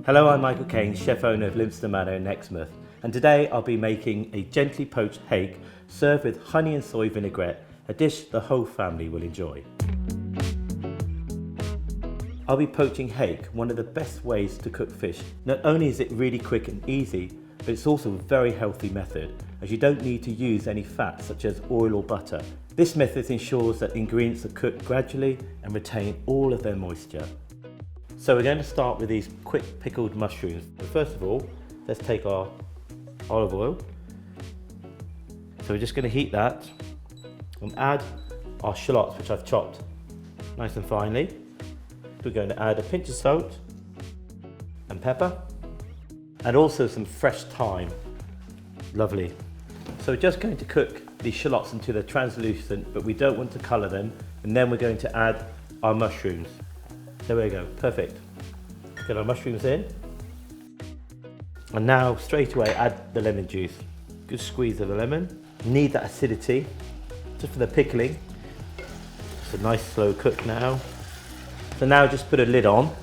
Hello, I'm Michael Caines, chef owner of Livingston Manor in Exmouth, and today I'll be making a gently poached hake served with honey and soy vinaigrette, a dish the whole family will enjoy. I'll be poaching hake, one of the best ways to cook fish. Not only is it really quick and easy, but it's also a very healthy method, as you don't need to use any fat such as oil or butter. This method ensures that ingredients are cooked gradually and retain all of their moisture. So we're going to start with these quick pickled mushrooms. But first of all, let's take our olive oil. So we're just going to heat that and add our shallots, which I've chopped nice and finely. We're going to add a pinch of salt and pepper and also some fresh thyme. Lovely. So we're just going to cook these shallots until they're translucent, but we don't want to colour them, and then we're going to add our mushrooms. There we go, perfect. Get our mushrooms in. And now straight away add the lemon juice. Good squeeze of the lemon. You need that acidity just for the pickling. It's a nice slow cook now. So now just put a lid on.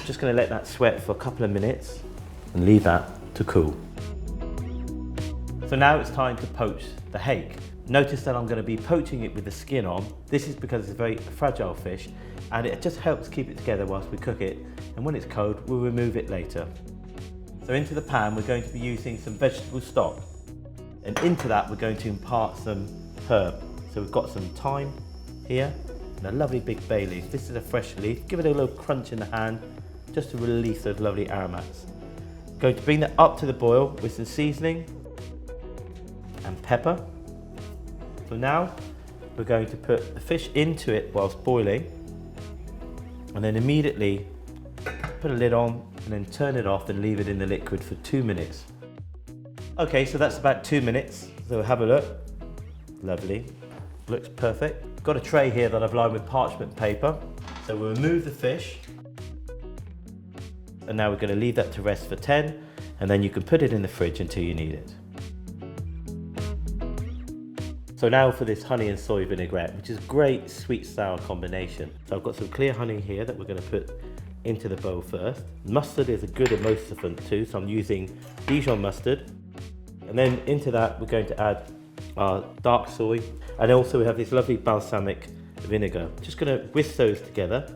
Just going to let that sweat for a couple of minutes and leave that to cool. So now it's time to poach the hake. Notice that I'm going to be poaching it with the skin on. This is because it's a very fragile fish and it just helps keep it together whilst we cook it, and when it's cold we'll remove it later. So into the pan we're going to be using some vegetable stock, and into that we're going to impart some herb. So we've got some thyme here and a lovely big bay leaf. This is a fresh leaf. Give it a little crunch in the hand just to release those lovely aromats. Going to bring that up to the boil with some seasoning and pepper. So now we're going to put the fish into it whilst boiling, and then immediately put a lid on and then turn it off and leave it in the liquid for 2 minutes. Okay, so that's about 2 minutes. So have a look. Lovely. Looks perfect. Got a tray here that I've lined with parchment paper. So we'll remove the fish. And now we're going to leave that to rest for 10, and then you can put it in the fridge until you need it. So now for this honey and soy vinaigrette, which is a great sweet sour combination. So I've got some clear honey here that we're going to put into the bowl first. Mustard is a good emulsifant too, so I'm using Dijon mustard. And then into that we're going to add our dark soy, and also we have this lovely balsamic vinegar. Just going to whisk those together.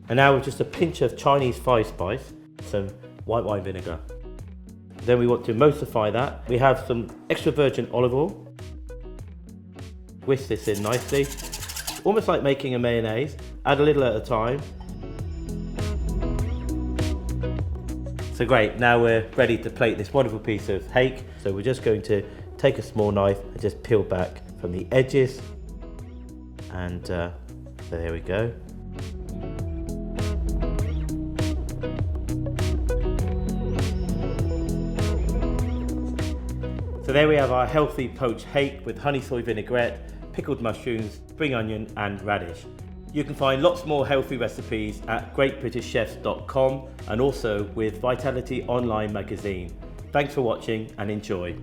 And now with just a pinch of Chinese five spice, some white wine vinegar. Then we want to emulsify that. We have some extra virgin olive oil. Whisk this in nicely, almost like making a mayonnaise. Add a little at a time. So great, now we're ready to plate this wonderful piece of hake. So we're just going to take a small knife and just peel back from the edges. And so there we go. So there we have our healthy poached hake with honey soy vinaigrette, pickled mushrooms, spring onion and radish. You can find lots more healthy recipes at greatbritishchefs.com and also with Vitality Online magazine. Thanks for watching and enjoy.